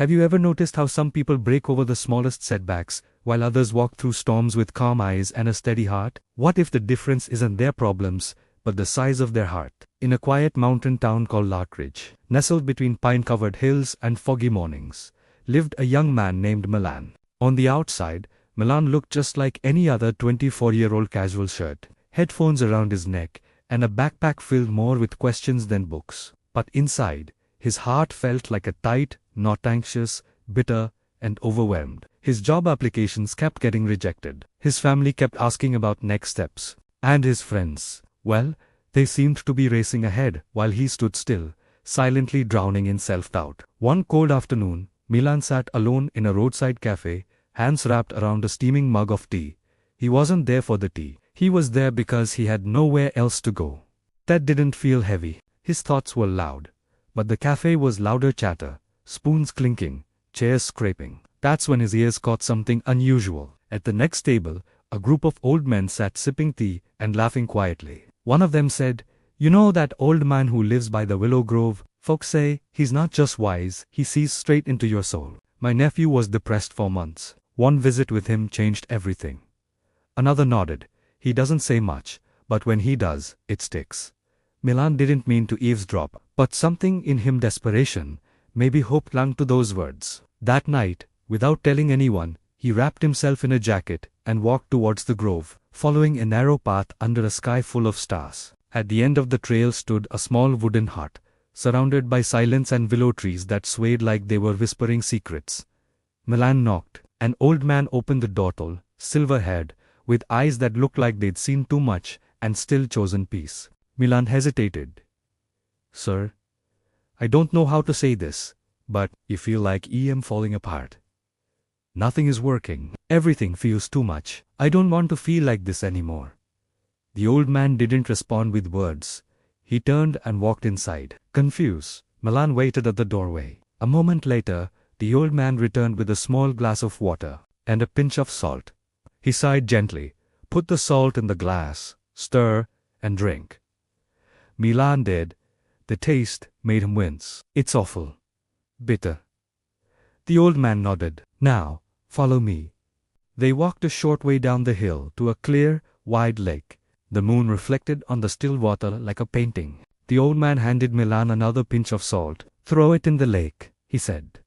Have you ever noticed how some people break over the smallest setbacks, while others walk through storms with calm eyes and a steady heart? What if the difference isn't their problems, but the size of their heart? In a quiet mountain town called Larkridge, nestled between pine-covered hills and foggy mornings, lived a young man named Milan. On the outside, Milan looked just like any other 24-year-old casual shirt, headphones around his neck, and a backpack filled more with questions than books. But inside, his heart felt like a tight knot, anxious, bitter, and overwhelmed. His job applications kept getting rejected. His family kept asking about next steps. And his friends, well, they seemed to be racing ahead while he stood still, silently drowning in self-doubt. One cold afternoon, Milan sat alone in a roadside cafe, hands wrapped around a steaming mug of tea. He wasn't there for the tea. He was there because he had nowhere else to go. That didn't feel heavy. His thoughts were loud. But the cafe was louder chatter, spoons clinking, chairs scraping. That's when his ears caught something unusual. At the next table, a group of old men sat sipping tea and laughing quietly. One of them said, "You know that old man who lives by the willow grove? Folks say, he's not just wise, he sees straight into your soul. My nephew was depressed for months. One visit with him changed everything." Another nodded. "He doesn't say much, but when he does, it sticks." Milan didn't mean to eavesdrop, but something in him, desperation, maybe hope, clung to those words. That night, without telling anyone, he wrapped himself in a jacket and walked towards the grove, following a narrow path under a sky full of stars. At the end of the trail stood a small wooden hut, surrounded by silence and willow trees that swayed like they were whispering secrets. Milan knocked. An old man opened the door, tall, silver-haired, with eyes that looked like they'd seen too much and still chosen peace. Milan hesitated. "Sir, I don't know how to say this, but I feel like I'm falling apart. Nothing is working. Everything feels too much. I don't want to feel like this anymore." The old man didn't respond with words. He turned and walked inside. Confused, Milan waited at the doorway. A moment later, the old man returned with a small glass of water and a pinch of salt. He sighed gently, put the salt in the glass, stir, and drink. Milan did. The taste made him wince. "It's awful. Bitter." The old man nodded. "Now, follow me." They walked a short way down the hill to a clear, wide lake. The moon reflected on the still water like a painting. The old man handed Milan another pinch of salt. "Throw it in the lake," he said.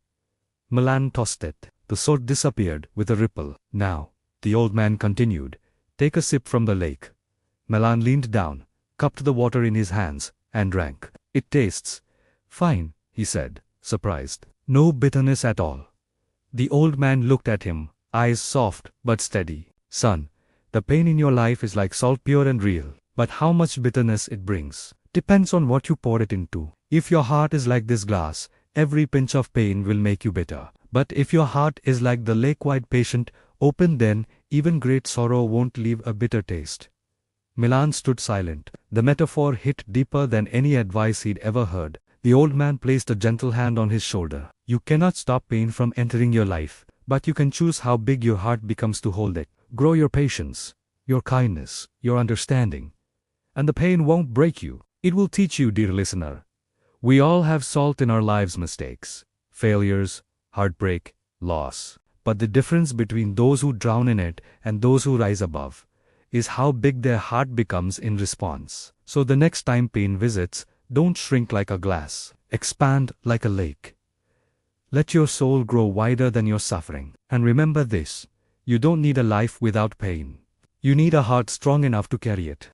Milan tossed it. The salt disappeared with a ripple. "Now," the old man continued, "take a sip from the lake." Milan leaned down, cupped the water in his hands, and drank. "It tastes fine," he said, surprised. "No bitterness at all." The old man looked at him, eyes soft but steady. "Son, the pain in your life is like salt, pure and real. But how much bitterness it brings depends on what you pour it into. If your heart is like this glass, every pinch of pain will make you bitter. But if your heart is like the lake, wide, patient, open, then even great sorrow won't leave a bitter taste." Milan stood silent. The metaphor hit deeper than any advice he'd ever heard. The old man placed a gentle hand on his shoulder. "You cannot stop pain from entering your life, but you can choose how big your heart becomes to hold it. Grow your patience, your kindness, your understanding. And the pain won't break you. It will teach you, dear listener. We all have salt in our lives, mistakes, failures, heartbreak, loss. But the difference between those who drown in it and those who rise above is how big their heart becomes in response. So the next time pain visits, don't shrink like a glass. Expand like a lake. Let your soul grow wider than your suffering. And remember this, you don't need a life without pain. You need a heart strong enough to carry it."